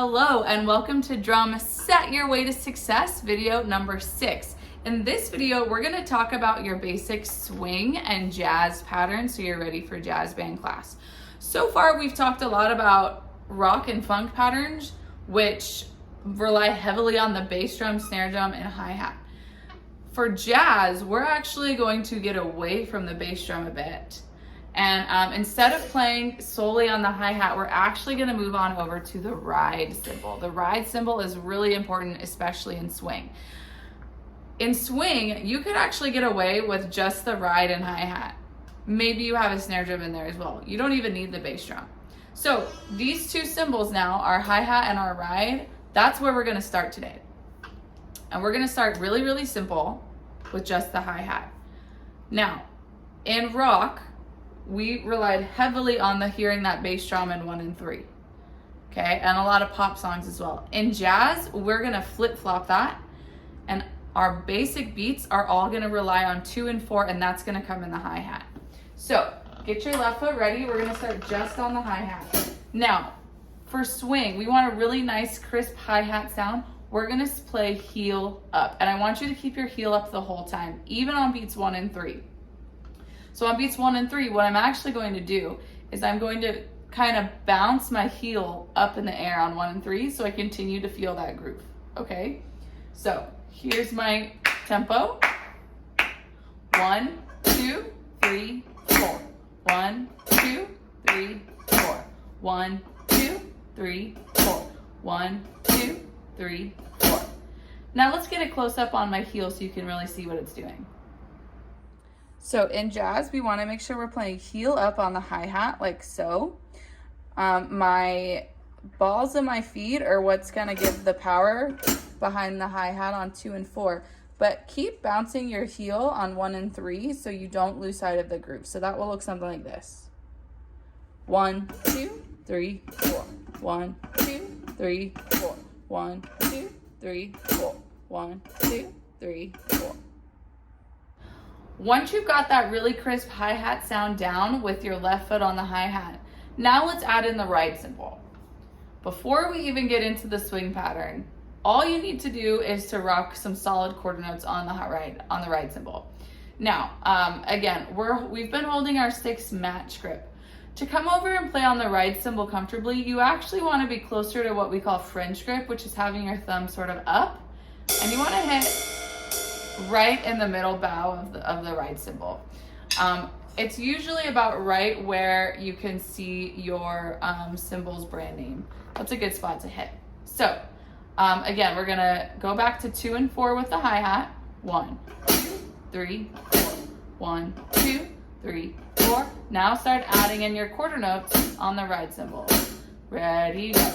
Hello and welcome to Drum Set Your Way to Success video number 6. In this video, we're going to talk about your basic swing and jazz patterns so you're ready for jazz band class. So far, we've talked a lot about rock and funk patterns, which rely heavily on the bass drum, snare drum, and hi-hat. For jazz, we're actually going to get away from the bass drum a bit. And instead of playing solely on the hi-hat, we're actually going to move on over to the ride cymbal. The ride cymbal is really important, especially in swing. In swing, you could actually get away with just the ride and hi-hat. Maybe you have a snare drum in there as well. You don't even need the bass drum. So these two cymbals now, our hi-hat and our ride, that's where we're going to start today. And we're going to start really, really simple with just the hi-hat. Now, in rock, we relied heavily on the hearing that bass drum in 1 and 3. Okay, and a lot of pop songs as well. In jazz, we're gonna flip-flop that, and our basic beats are all gonna rely on 2 and 4, and that's gonna come in the hi-hat. So, get your left foot ready. We're gonna start just on the hi-hat. Now, for swing, we want a really nice, crisp hi-hat sound. We're gonna play heel up, and I want you to keep your heel up the whole time, even on beats 1 and 3. So on beats 1 and 3, what I'm actually going to do is I'm going to kind of bounce my heel up in the air on 1 and 3 so I continue to feel that groove, okay? So here's my tempo. 1, 2, 3, 4. 1, 2, 3, 4. 1, 2, 3, 4. 1, 2, 3, 4. Now let's get a close up on my heel so you can really see what it's doing. So in jazz, we want to make sure we're playing heel up on the hi-hat, like so. My balls of my feet are what's going to give the power behind the hi-hat on 2 and 4. But keep bouncing your heel on 1 and 3 so you don't lose sight of the groove. So that will look something like this. 1, 2, 3, 4. 1, 2, 3, 4. 1, 2, 3, 4. 1, 2, 3, 4. Once you've got that really crisp hi-hat sound down with your left foot on the hi-hat, now let's add in the ride cymbal. Before we even get into the swing pattern, all you need to do is to rock some solid quarter notes on the ride cymbal. Now, again, we've been holding our 6 match grip. To come over and play on the ride cymbal comfortably, you actually want to be closer to what we call French grip, which is having your thumb sort of up, and you want to hit right in the middle bow of the ride cymbal. It's usually about right where you can see your cymbal's brand name. That's a good spot to hit. So again, we're gonna go back to 2 and 4 with the hi-hat. 1, 2, 3, 4. 1, 2, 3, 4. Now start adding in your quarter notes on the ride cymbal. Ready, go.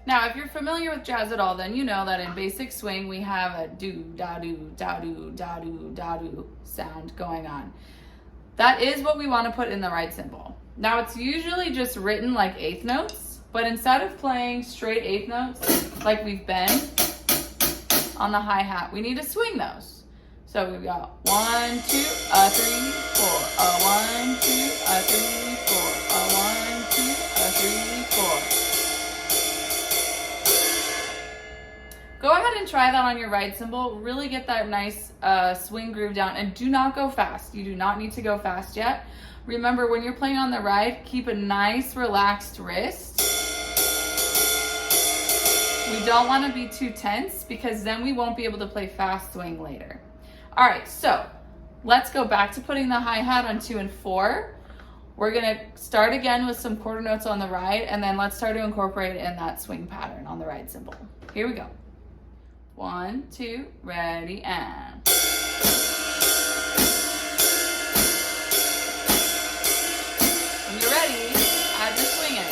Now, if you're familiar with jazz at all, then you know that in basic swing, we have a do, da, do, da, do, da, do, da, do sound going on. That is what we want to put in the ride cymbal. Now, it's usually just written like 1/8 notes, but instead of playing straight 1/8 notes like we've been on the hi-hat, we need to swing those. So we've got 1, 2, 3, 4, 1, 2, 3, 4, 1, 2, 3, 4. Go ahead and try that on your ride cymbal. Really get that nice swing groove down, and do not go fast. You do not need to go fast yet. Remember, when you're playing on the ride, keep a nice relaxed wrist. We don't want to be too tense because then we won't be able to play fast swing later. All right, so let's go back to putting the hi-hat on 2 and 4. We're gonna start again with some quarter notes on the ride, and then let's start to incorporate it in that swing pattern on the ride cymbal. Here we go. 1, 2, ready, and. When you're ready, add your swing in.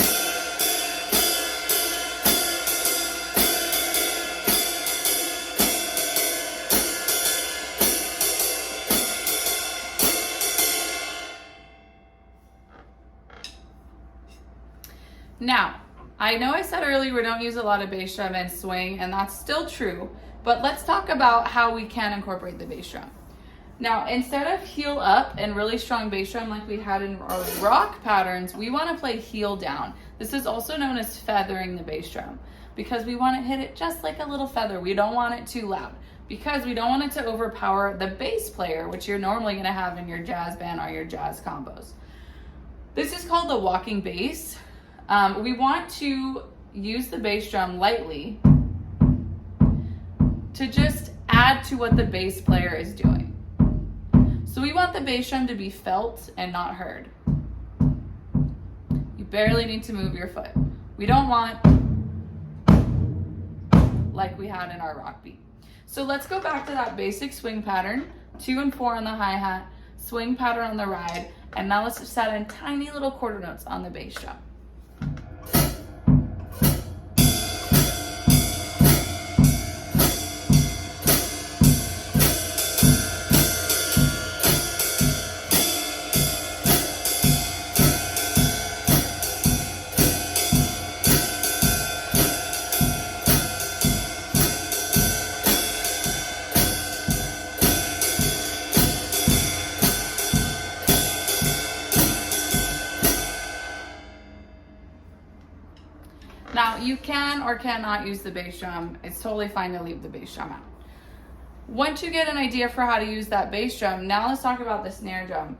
Now, I know I said earlier we don't use a lot of bass drum and swing, and that's still true, but let's talk about how we can incorporate the bass drum. Now, instead of heel up and really strong bass drum like we had in our rock patterns, we want to play heel down. This is also known as feathering the bass drum because we want to hit it just like a little feather. We don't want it too loud because we don't want it to overpower the bass player, which you're normally going to have in your jazz band or your jazz combos. This is called the walking bass. We want to use the bass drum lightly to just add to what the bass player is doing. So we want the bass drum to be felt and not heard. You barely need to move your foot. We don't want like we had in our rock beat. So let's go back to that basic swing pattern, 2 and 4 on the hi-hat, swing pattern on the ride, and now let's just add in tiny little quarter notes on the bass drum. Now, you can or cannot use the bass drum. It's totally fine to leave the bass drum out. Once you get an idea for how to use that bass drum, now let's talk about the snare drum.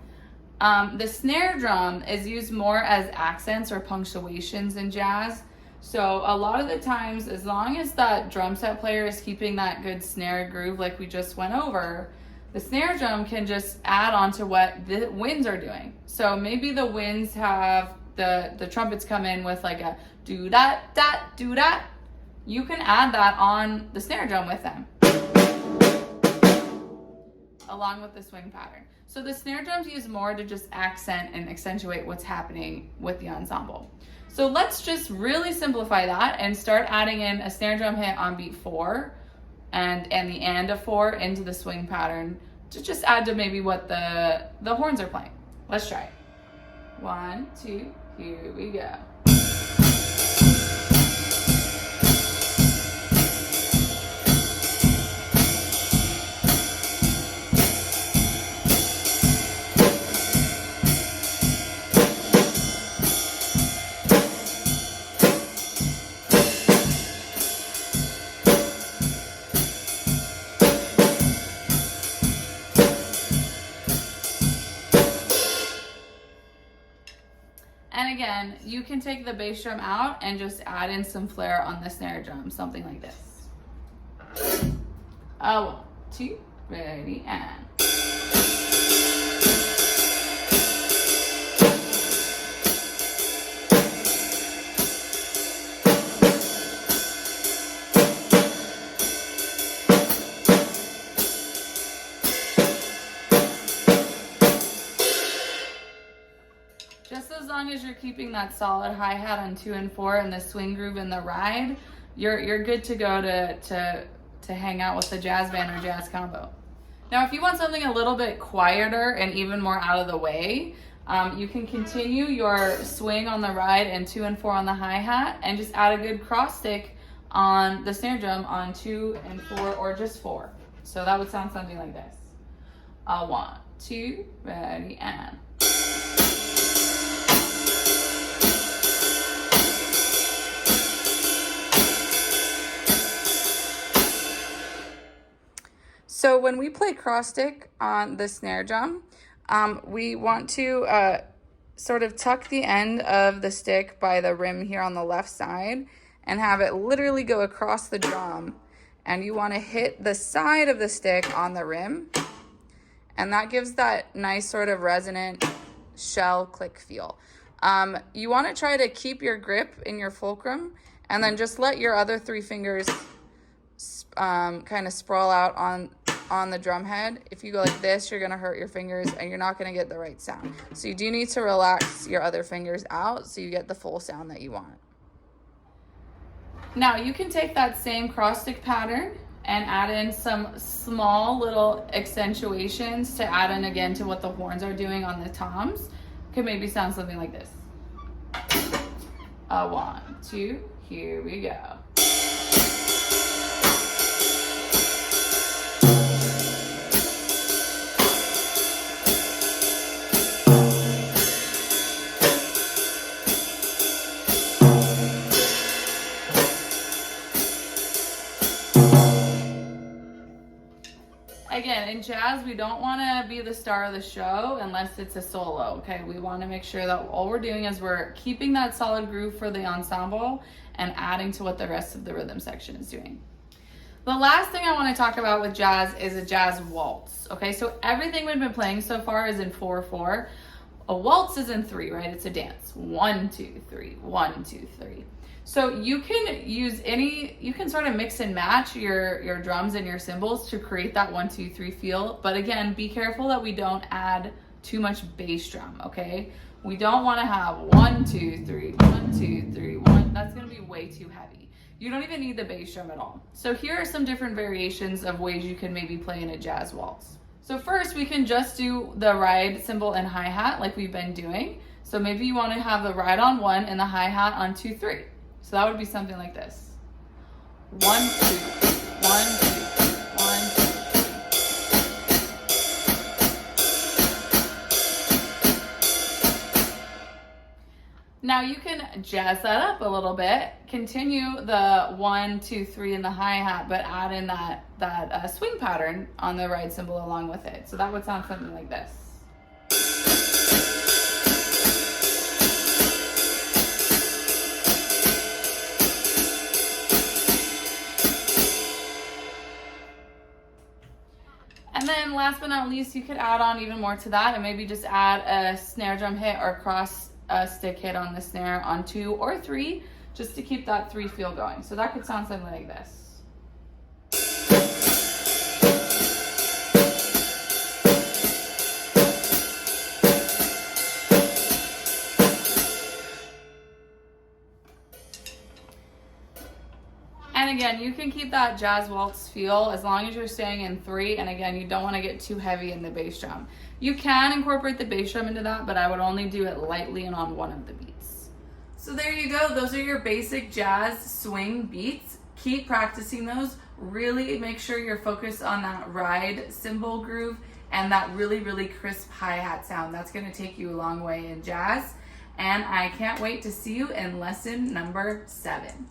The snare drum is used more as accents or punctuations in jazz. So a lot of the times, as long as that drum set player is keeping that good snare groove like we just went over, the snare drum can just add on to what the winds are doing. So maybe the winds have the trumpets come in with like a do-dat, dat, do-dat. You can add that on the snare drum with them, along with the swing pattern. So the snare drum's used more to just accent and accentuate what's happening with the ensemble. So let's just really simplify that and start adding in a snare drum hit on beat 4 and the and of 4 into the swing pattern to just add to maybe what the horns are playing. Let's try it. 1, 2, here we go. And again, you can take the bass drum out and just add in some flair on the snare drum, something like this. 1, 2, ready, and. Just as long as you're keeping that solid hi-hat on 2 and 4 and the swing groove in the ride, you're good to go to hang out with the jazz band or jazz combo. Now, if you want something a little bit quieter and even more out of the way, you can continue your swing on the ride and 2 and 4 on the hi-hat and just add a good cross stick on the snare drum on 2 and 4 or just 4. So that would sound something like this. 1, 2, ready, and. So when we play crossstick on the snare drum, we want to sort of tuck the end of the stick by the rim here on the left side and have it literally go across the drum. And you want to hit the side of the stick on the rim. And that gives that nice sort of resonant shell click feel. You want to try to keep your grip in your fulcrum and then just let your other 3 fingers kind of sprawl out on the drum head. If you go like this, you're going to hurt your fingers and you're not going to get the right sound. So you do need to relax your other fingers out so you get the full sound that you want. Now you can take that same cross stick pattern and add in some small little accentuations to add in again to what the horns are doing on the toms. Could maybe sound something like this. A 1, 2, here we go. Again, in jazz, we don't want to be the star of the show unless it's a solo, okay? We want to make sure that all we're doing is we're keeping that solid groove for the ensemble and adding to what the rest of the rhythm section is doing. The last thing I want to talk about with jazz is a jazz waltz, okay? So everything we've been playing so far is in 4/4. A waltz is in 3, right? It's a dance. 1, 2, 3, 1, 2, 3. So you can use you can sort of mix and match your drums and your cymbals to create that 1, 2, 3 feel. But again, be careful that we don't add too much bass drum, okay? We don't want to have 1, 2, 3, 1, 2, 3, 1. That's going to be way too heavy. You don't even need the bass drum at all. So here are some different variations of ways you can maybe play in a jazz waltz. So first, we can just do the ride cymbal and hi-hat like we've been doing. So maybe you want to have the ride on 1 and the hi-hat on 2, 3. So that would be something like this. 1, 2, 1, 2, 1, 2. Now you can jazz that up a little bit. Continue the 1, 2, 3 in the hi-hat, but add in that swing pattern on the ride cymbal along with it. So that would sound something like this. And then last but not least, you could add on even more to that and maybe just add a snare drum hit or cross stick hit on the snare on 2 or 3, just to keep that 3 feel going. So that could sound something like this. And again, you can keep that jazz waltz feel as long as you're staying in 3. And again, you don't want to get too heavy in the bass drum. You can incorporate the bass drum into that, but I would only do it lightly and on one of the beats. So there you go. Those are your basic jazz swing beats. Keep practicing those. Really make sure you're focused on that ride cymbal groove and that really, really crisp hi-hat sound. That's going to take you a long way in jazz. And I can't wait to see you in lesson number 7.